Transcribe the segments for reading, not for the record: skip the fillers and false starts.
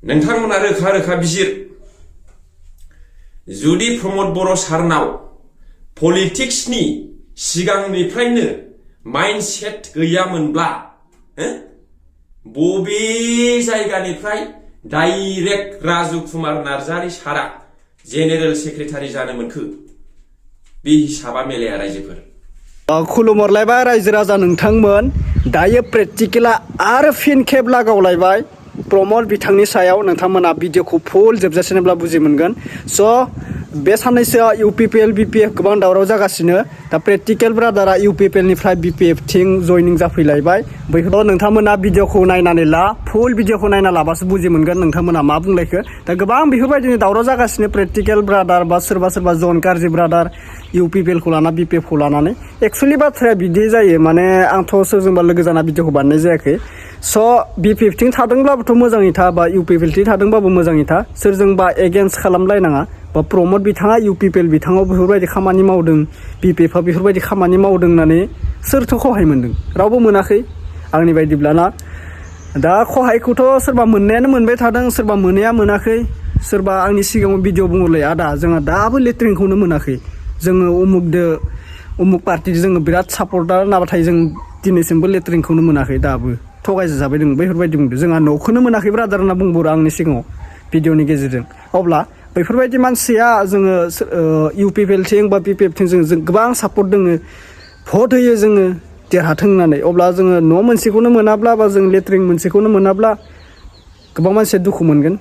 नोंथांमोना रोखा रोखा बिजिर जुदि प्रमद बर' सारनाव पलिटिक्सनि सिगांनिफ्रायनो माइन्डसेट गैयामोनब्ला बबे जायगानिफ्राय डाइरेक्ट राजु कुमार नार्जारी सारा जेनेरेल सेक्रेटारि जानो मोनखो बे हिसाबा मेलाया रायजोफोर खुलुमहरलायबाय रायजो राजा नोंथांमोन दायो प्रेक्टिकेला आरो फिन खेब लागावलायबाय प्रमद बिथांनि सायाव नोंथांमोना भिडिअखौ फुल जोबजासिनोब्ला बुजि मोनगोन स' बे साननैसोआ इउपिपिएल बिपिएफ गोबां दावराव जागासिनो दा प्रेक्टिकेल ब्रादारा इउपिपिएलनिफ्राय बिपिएफ थिं जयनिं जाफैलायबाय बैखौ नोंथांमोना भिडिअखौ नायनानै ला फुल भिडिअखौ नायना लाबासो बुजि मोनगोन नोंथांमोना मा बुंलायखो दा गोबां बेफोरबायदिनो दावराव जागासिनो प्रेक्टिकेल ब्रादार बा सोरबा जन कारजि ब्रादार इउपिपिएलखौ लाना बिपिएफखौ लानानै एक्सुवेलि बाथ्राया बिदि जायो माने आंथ' सोरजोंबा लोगो जाना भिडिअखौ बानायनाय जायाखै स' बिपिएफ थिं थादोंब्लाबोथ' मोजाङै था बा इउपिपिएल थिं थादोंबाबो मोजाङै था सोरजोंबा एगेन्स्ट खालामलायनाङा बा प्रमद बिथाङा इउपिपिएल बिथाङाव बेफोरबायदि खामानि मावदों बिपिएफआ बेफोरबायदि खामानि मावदों होननानै सोरथ' खहाय मोनदों रावबो मोनाखै आंनि बायदिब्लाना दा खहायखौथ' सोरबा मोननायानो मोनबाय थादों सोरबा मोननाया मोनाखै सोरबा आंनि सिगाङाव भिडिअ बुङोलाय आदा जोंहा दाबो लेट्रिनखौनो मोनाखै जोङो उमुक पार्टिजों जोङो बिराद सापर्टार नाथाय जों दिनैसिमबो लेट्रिनखौनो मोनाखै दाबो थगायजाबाय दं बेफोरबायदि बुंदों जोंहा न'खौनो मोनाखै ब्रादार होनना बुंबोरो आंनि सिगाङाव भिडिअनि गेजेरजों अब्ला बेफोरबायदि मानसिया जोङो इउपिपिएल थिं बा बिपिएफ थिं जों गोबां सापर्ट दोङो भट होयो जोङो देरहाथों होननानै अब्ला जोङो न' मोनसेखौनो मोनाब्ला बा जों लेट्रिन मोनसेखौनो मोनाब्ला गोबां मानसिया दुखु मोनगोन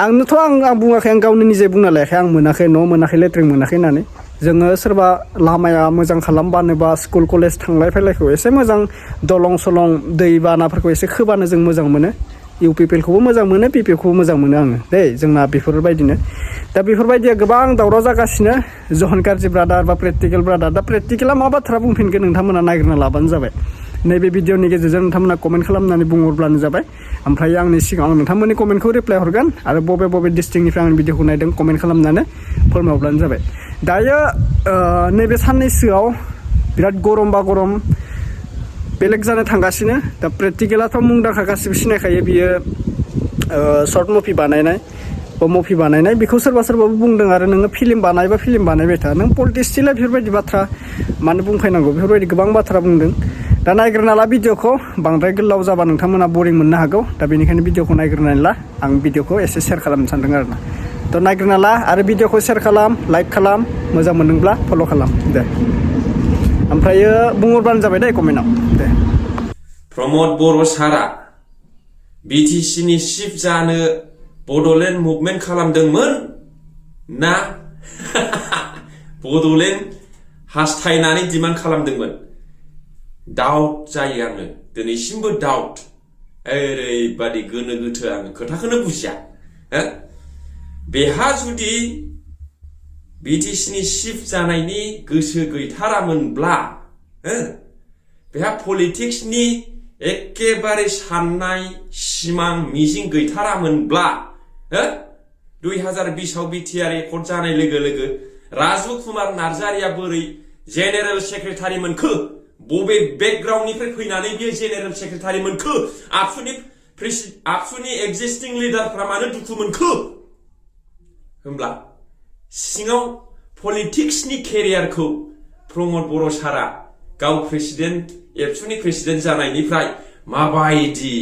आंनोथ' आं बुङाखै आं गावनो निजे बुंना लायाखै आं मोनाखै न' मोनाखै लेट्रिन मोनाखै होननानै जोङो सोरबा लामाया मोजां खालामबानो बा स्कुल कलेज थांलाय फैलायखौ एसे मोजां दलं सलं दै बानाफोरखौ एसे खोबानो जों मोजां मोनो इउपिपिएलखौबो मोजां मोनो बिपिएफखौबो मोजां मोनो आङो दे जोंना बेफोरबायदिनो दा बेफोरबायदिया गोबां दावराव जागासिनो जहन कारजि ब्रादार बा प्रेक्टिकेल ब्रादार दा प्रेक्टिकेला मा बाथ्रा बुंफिनगोन नोंथांमोना नागिरना लाबानो जाबाय नैबे भिडिअनि गेजेरजों नोंथांमोना कमेन्ट खालामनानै बुंहरब्लानो जाबाय ओमफ्राय आंनि सिगाङाव नोंथांमोननि कमेन्टखौ रिप्लाय हरगोन आरो बबे डिस्ट्रिक्टनिफ्राय आंनि भिडिअखौ नायदों कमेन्ट खालामनानै फोरमायहरब्लानो जाबाय दायो नैबे साननैसोआव बिराद गरम बा गरम बेलेग जानो थांगासिनो दा प्रेक्टिकेलाथ' मुंदांखा गासिबो सिनायखायो बियो सर्ट मुभि बानायनाय बा मुभि बानायनाय बेखौ सोरबाबो बुंदों आरो नोङो फिल्म बानायबा फिल्म बानायबाय था नों पलिटिक्सथिलाय बेफोरबायदि बाथ्रा मानो बुंफैनांगौ बेफोरबायदि गोबां बाथ्रा बुंदों दा नायग्रोना ला भिडिअखौ बांद्राय गोलाव जाबा नोंथांमोना बरिं मोननो हागौ दा बेनिखायनो भिडिअखौ नायग्रोनानै ला आं भिडिअखौ एसे शेयार खालामनो सानदों आरोना थ' नायग्रोना ला आरो भिडिअखौ शेयार खालाम लाइक खालाम मोजां मोनदोंब्ला फल' खालाम दे ओमफ्रायो बुंहरबानो जाबाय दे कमेन्टआव दे प्रमद बर' सारा बिटिसिनि चिफ जानो बड'लेण्ड मुभमेन्ट खालामदोंमोन ना बड'लेण्ड हास्थायनानै डिमान्ड खालामदोंमोन डाउट जायो आङो दिनैसिमबो डाउट ओरैबादि गोनो गोथो आङो खोथाखौनो बुजिया बेहा जुदि बिटिसिनि चिफ जानायनि गोसो गैथारामोनब्ला बेहा पलिटिक्सनि एखेबारे साननाय सिमां मिजिं गैथारामोनब्ला 2020आव बिटिआर एकर्ड जानाय लोगो लोगो राजु कुमार नार्जारिया बोरै जेनेरेल सेक्रेटारि मोनखो बबे बेकग्राउन्डनिफ्राय फैनानै बियो जेनेरेल सेक्रेटारि मोनखो आबसुनि एक्जिस्टिं लिडारफ्रा मानो दुखु मोनखो होमब्ला सिङाव पलिटिक्सनि केरियारखौ प्रमद बर' सारा गाव प्रेसिडेन्ट एबसुनि प्रेसिडेन्ट जानायनिफ्राय माबायदि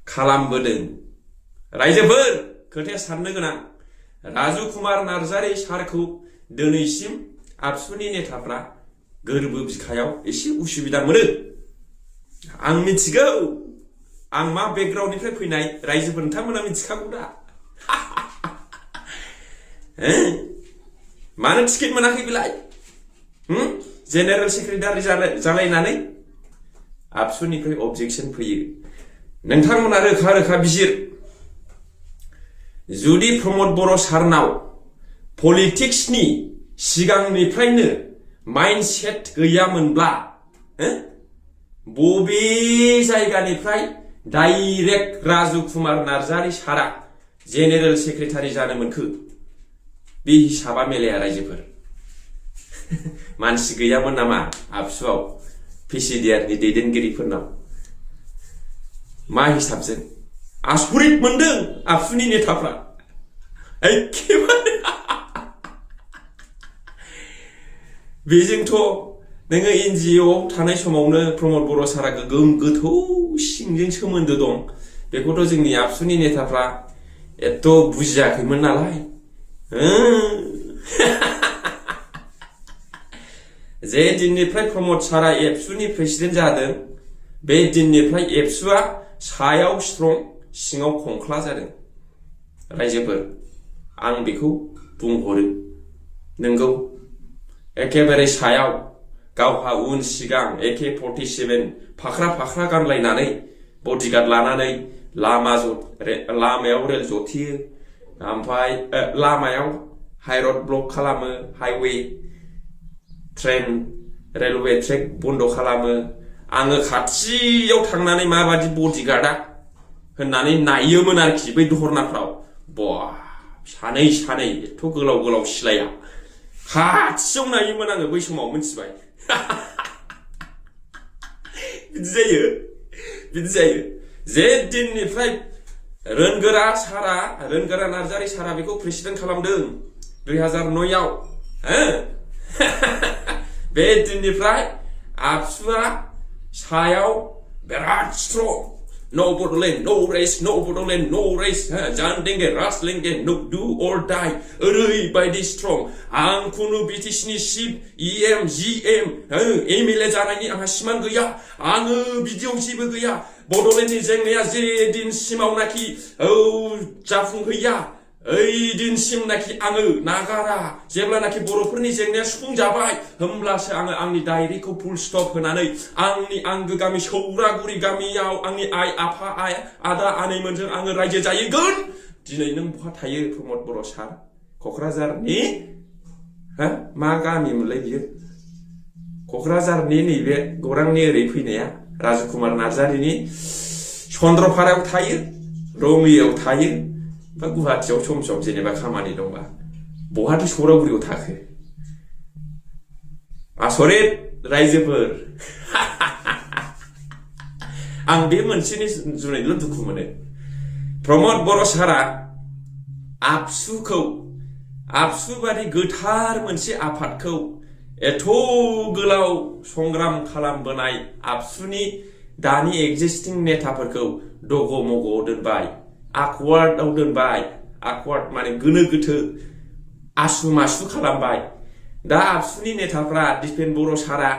खालामबोदों रायजोफोर खोथाया साननो गोनां राजु कुमार नार्जारी सारखौ दिनैसिम आबसुनि नेताफ्रा गोरबो बिखायाव एसे उसुबिदा मोनो आं मिथिगौ आं मा बेकग्राउन्डनिफ्राय फैनाय रायजोफोर नोंथांमोना मिथिखागौ दा मानो टिकेट मोनाखै बेलाय जेनेरेल सेक्रेटारि जालायनानै आबसुनिफ्राय अबजेक्सन फैयो नोंथांमोना रोखा रोखा बिजिर जुदि प्रमद बर' सारनाव पलिटिक्सनि सिगांनिफ्रायनो माइन्डसेट गैयामोनब्ला बबे जायगानिफ्राय डाइरेक्ट राजु कुमार नार्जारी सारा जेनेरेल सेक्रेटारि जानो मोनखो बे हिसाबा मेलाया रायजोफोर मानसि गैयामोन नामा आबसुआव पिसिडिआरनि दैदेनगिरिफोरनाव मा हिसाबजों आसरित मोनदों आबसुनि नेताफ्रा एखेबारे बेजोंथ' नोङो NGO आव थानाय समावनो प्रमद बर' सारा गोगोम गोथौ सिंजों सोमोन्दो दं बेखौथ' जोंनि आबसुनि नेताफ्रा एथ' बुजियाखैमोन नालाय जे दिननिफ्राय प्रमद सारा एबसुनि प्रेसिडेन्ट जादों बे दिननिफ्राय एबसुआ सायाव स्ट्रं सिङाव खंख्ला जादों रायजोफोर आं बेखौ बुंहरो नोंगौ एखेबारे सायाव गावहा उन सिगां AK-47 फाख्रा गानलायनानै बडिगार्ड लानानै लामायाव रेल जथियो ओमफ्राय लामायाव हाइरड ब्लक खालामो हाइवे ट्रेन रेलवे ट्रेक बन्द खालामो आङो खाथियाव थांनानै माबादि बडिगार्डआ होननानै नायोमोन आरोखि बै धरनाफ्राव बा सानै एथ' गोलाव सिलाया खाथियाव नायोमोन आङो बै समाव मिथिबाय बिदि जायो जे दिननिफ्राय रोनगोरा नार्जारी सारा बेखौ प्रेसिडेन्ट खालामदों 2009 आव बे दिननिफ्राय आबसुआ सायाव बिराद strong No Bodoland, no race, no Bodoland, no race. Jan Denge, Ras Lenge, no do or die. ओरैबायदि strong. आं खुनु BTCनि चिफ EM, GM, MLA जानायनि आंहा सिमां गैया. आङो बिदियाव जेबो गैया. बड'लेण्डनि जेंनाया जे दिनसिमावनाखि जाफुंहैया ओइ दिनसिमनाखि आङो नागारा जेब्लानाखि बर'फोरनि जेंनाया सुफुंजाबाय होमब्लासो आङो आंनि डायरिखौ फुल स्टप होनानै आंनि आंगो गामि सौरागुरि गामियाव आंनि आइ आफा आदा आनैमोनजों आङो रायजो जाहैगोन दिनै नों बहा थायो प्रमद बर' सार क'क्राझारनि मा गामिमोनलाय बियो क'क्राझारनि नैबे गौरांनि ओरै फैनाया राजुकुमार नार्जारिनि चन्द्रपारायाव थायो रङियाव थायो बा गुवाहाटियाव सम जेनेबा खामानि दंबा बहाथो सौरागुरियाव थाखो आसरित रायजोफोर आं बे मोनसेनि जुनैल' दुखु मोनो प्रमद बर' सारा आबसु बादि गोथार मोनसे आफादखौ एथ' गोलाव संग्राम खालामबोनाय आबसुनि दानि एक्जिस्टिं नेताफोरखौ दग' दोनबाय आकवार्डआव दोनबाय आकवार्ड माने गोनो गोथो आसु मासु खालामबाय दा आबसुनि नेताफ्रा दिपेन बर' सारा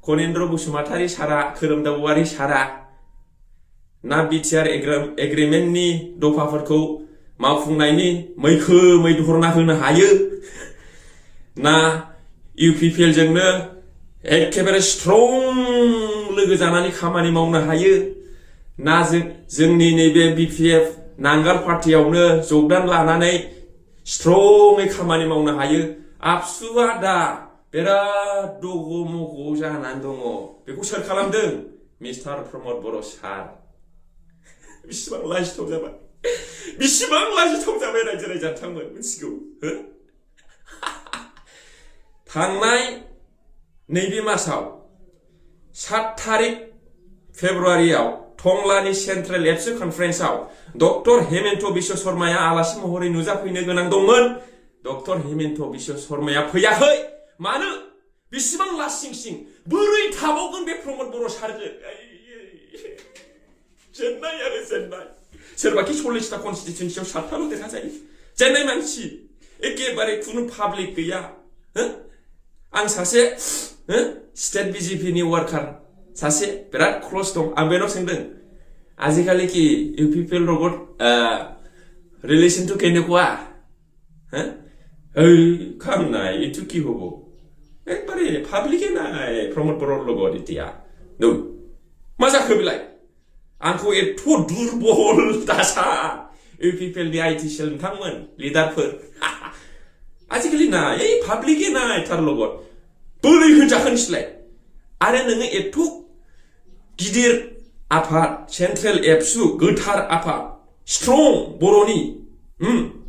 कनेन्द्र बसुमतारी सारा खोरोमदाव औवारी सारा ना बिटिआर एग्रिमेन्टनि दफाफोरखौ मावफुंनायनि मैखोमै धरना होनो हायो ना UPPL जोंनो एखेबारे स्ट्रं लोगो जानानै खामानि मावनो हायो ना जोंनि नैबे BPF नांगाल पार्टियावनो जगदान लानानै स्ट्रङै खामानि मावनो हायो आबसुआ दा बिराद दग' जानानै दङ बेखौ सोर खालामदों मिस्टार प्रमद बर' सार बिसिबां लाजिथाव जाबाय रायजो राजाथांमोन मिथिगौ थांनाय नैबे मासाव 7 तारिख फेब्रुवारियाव टंलानि सेन्ट्रेल एबसु कनफारेन्सआव डक्टर हेमन्त बिश्व शर्माया आलासि महरै नुजाफैनो गोनां दंमोन डक्टर हेमन्त बिश्व शर्माया फैयाखै मानो बिसिबां लासिं बोरै थाबावगोन बे प्रमद बर' सारजों जेननाय सोरबाखि 40टा कनस्टिट्युन्सियाव 7टाल' देरहाजायो जेननाय मानसि एखेबारे खुनु पाब्लिक गैया आं सासे स्टेट BJPनि वार्कार सासे बिराद क्लस दं आं बेनाव सोंदों आजिखालि कि UPPL লগত ৰিলেশ্যনটো কেনেকুৱা কাম নাই এইটো কি হ'ব একবাৰে পাব্লিকে নাই প্ৰমোদ বৰৰ লগত এতিয়া নো मा जाखो बेलाय आंखौ एथ' दुरबल दासा UPPL नि IT सेल नोंथांमोन लिडारफोर आजिखालि ना এই पाब्लिके নাই तार লগত बोरै होनजाखोनसैलाय आरो नोङो एथ' गिदिर आफाद सेन्ट्रेल एबसु गोथार आफाद स्ट्रं बर'नि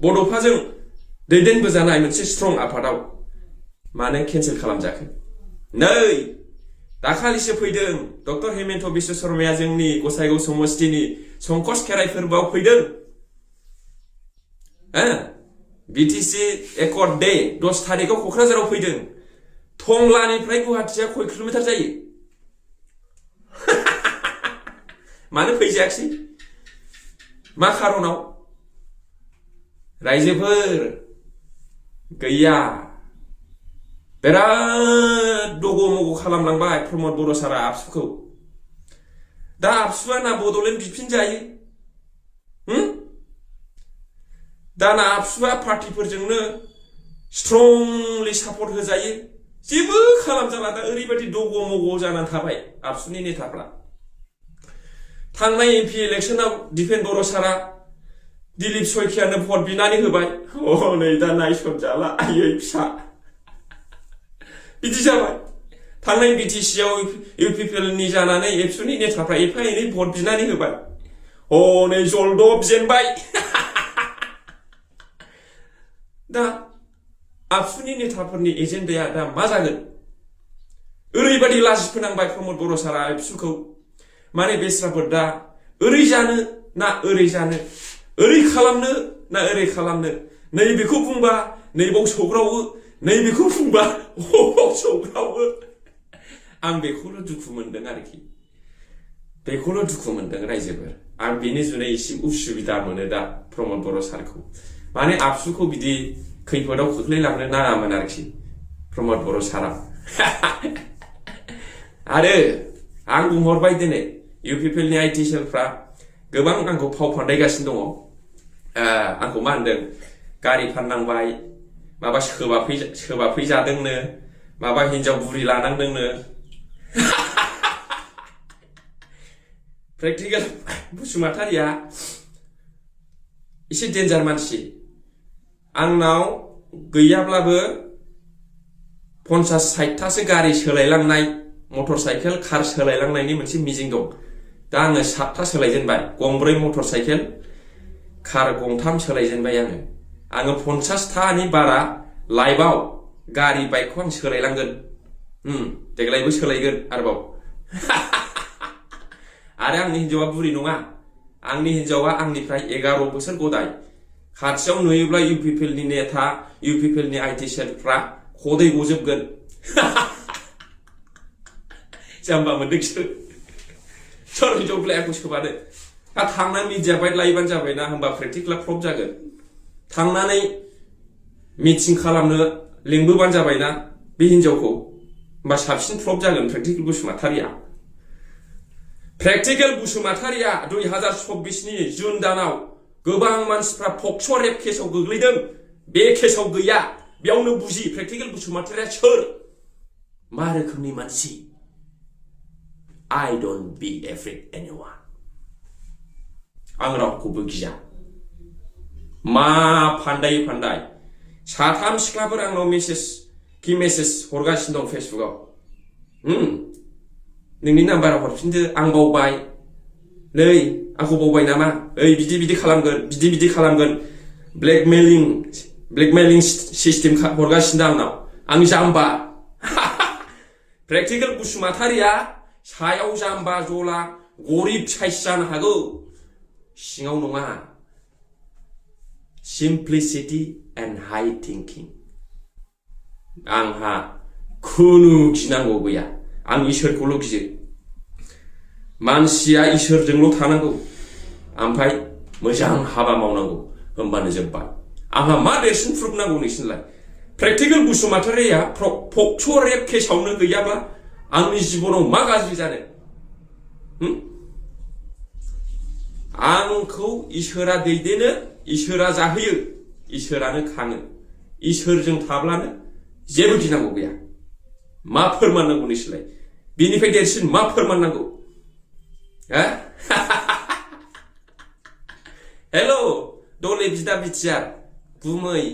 बड'फाजों दैदेनबोजानाय मोनसे स्ट्रं आफादाव मानो केन्सेल खालामजाखो नै दाखालिसो फैदों डक्टर हेमन्त बिश्व शर्माया जोंनि गसाइगाव समस्तिनि संकस खेराइ फोरबोआव फैदों BTC एकर्ड डे 10 थारिखआव क'क्राझाराव फैदों टंलानिफ्राय गुवाहाटीया खय किल'मिटार जायो मानो फैजायाखसै मा खारनाव रायजोफोर गैया बिराद दग' मग' खालामलांबाय प्रमद बर' सारा आबसुखौ दा आबसुआ ना बड'लेण्ड बिफिनजायो दाना आबसुआ पार्टिफोरजोंनो स्ट्रंलि सापर्ट होजायो जेबो खालामजाला दा ओरैबायदि दग' मग' जानानै थाबाय आबसुनि नेताफ्रा थांनाय MP इलेक्शनाव दिपेन बर' सारा दिलीप सयखियानो भट बिनानै होबाय नै दा नायसनजाला आयै फिसा बिदि जाबाय थांनाय BTC आव UPPL नि जानानै एबसुनि नेताफ्रा एफा एनै भट बिनानै होबाय नै जलदब जेनबाय दा आबसुनि नेताफोरनि एजेन्डाया दा मा जागोन ओरैबायदि लाजि फोनांबाय प्रमद बर' सारा एबसुखौ माने बेस्राफोर दा ओरै जानो ना ओरै जानो ओरै खालामनो ना ओरै खालामनो नैबेखौ बुंबा नैबाव सौग्रावो नैबेखौ बुंबा हबाव सौग्रावो आं बेखौल' दुखु मोनदों आरोखि बेखौल' दुखु मोनदों रायजोफोर आं बेनि जुनै एसे उसुबिदा मोनो दा प्रमद बर' सारखौ माने आबसुखौ बिदि खैफोदाव खोख्लैलांनो नाङामोन आरोखि प्रमद बर' सारा आरो आं बुंहरबाय दिनै UPPL नि IT सेलफ्रा गोबां आंखौ फाव फान्दायगासिनो दङ आंखौ मा होनदों गारि फाननांबाय माबा सोबाफैजादोंनो माबा हिनजाव बुरि लानांदोंनो प्रेक्टिकेल बसुमतारिया एसे डेन्जार मानसि आंनाव गैयाब्लाबो 50-60थासो गारि सोलायलांनाय मटर साइकेल कार सोलायलांनायनि मोनसे मिजिं दं दा आङो 7था सोलायजेनबाय गंब्रै मटर साइकेल कार गंथाम सोलायजेनबाय आङो 50थानि बारा लाइफआव गारि बाइकखौ आं सोलायलांगोन देग्लायबो सोलायगोन आरोबाव आरो आंनि हिनजावा बुरि नङा आंनि हिनजावा आंनिफ्राय 11 बोसोर गदाय खाथियाव नुयोब्ला UPPL नि नेता UPPL नि IT सेलफ्रा खदै गजोबगोन जाम्बा मोनदोंसो सोर हिनजावलाय आंखौ सोबानो दा थांना मिडिया बाइट लायोबानो जाबायना होमबा प्रेक्टिकेला प्रफ जागोन थांनानै मिटिं खालामनो लिंबोबानो जाबायना बे हिनजावखौ होमबा साबसिन प्रफ जागोन प्रेक्टिकेल बसुमतारिया 2024 नि जुन दानाव गोबां मानसिफ्रा पक्स' रेप केसआव गोग्लैदों बे केसआव गैया बेयावनो बुजि प्रेक्टिकेल बसुमतारिया सोर मा रोखोमनि मानसि I don't be afraid anyone आं रावखौबो गिया मा फान्दाय साथाम सिख्लाफोर आंनाव मेसेज हरगासिनो दं फेसबुकआव नोंनि नाम्बाराव हरफिनदो आं बावबाय नै आंखौ बावबाय नामा ओइ बिदि खालामगोन ब्लेकमेलिं सिस्टेम हरगासिनो आंनाव आं जाम्बा प्रेक्टिकेल बसुमतारिया सायाव जाम्बा जला गरिब साइस जानो हागौ सिङाव नङा सिम्प्लिसिटी एन्ड हाई थिंकिं आंहा खुनु गिनांगौ गैया आं इसोरखौल' गियो मानसिया इसोरजोंल' थानांगौ ओमफ्राय मोजां हाबा मावनांगौ होमबानो जोब्बाय आंहा मा देरसिन प्रुफ नांगौ नोंसिनलाय प्रेक्टिकेल बसुमतारिया पक्स' रेप केसआवनो गैयाब्ला आंनि जिबनाव मा गाज्रि जानो आंखौ इसोरा दैदेनो इसोरा जाहोयो इसोरानो खाङो इसोरजों थाब्लानो जेबो गिनांगौ गैया मा फोरमान नांगौ नोंसिनलाय बिनिफ्राय देरसिन मा फोरमान नांगौ हेल' दले बिदा बिटिआर गुमै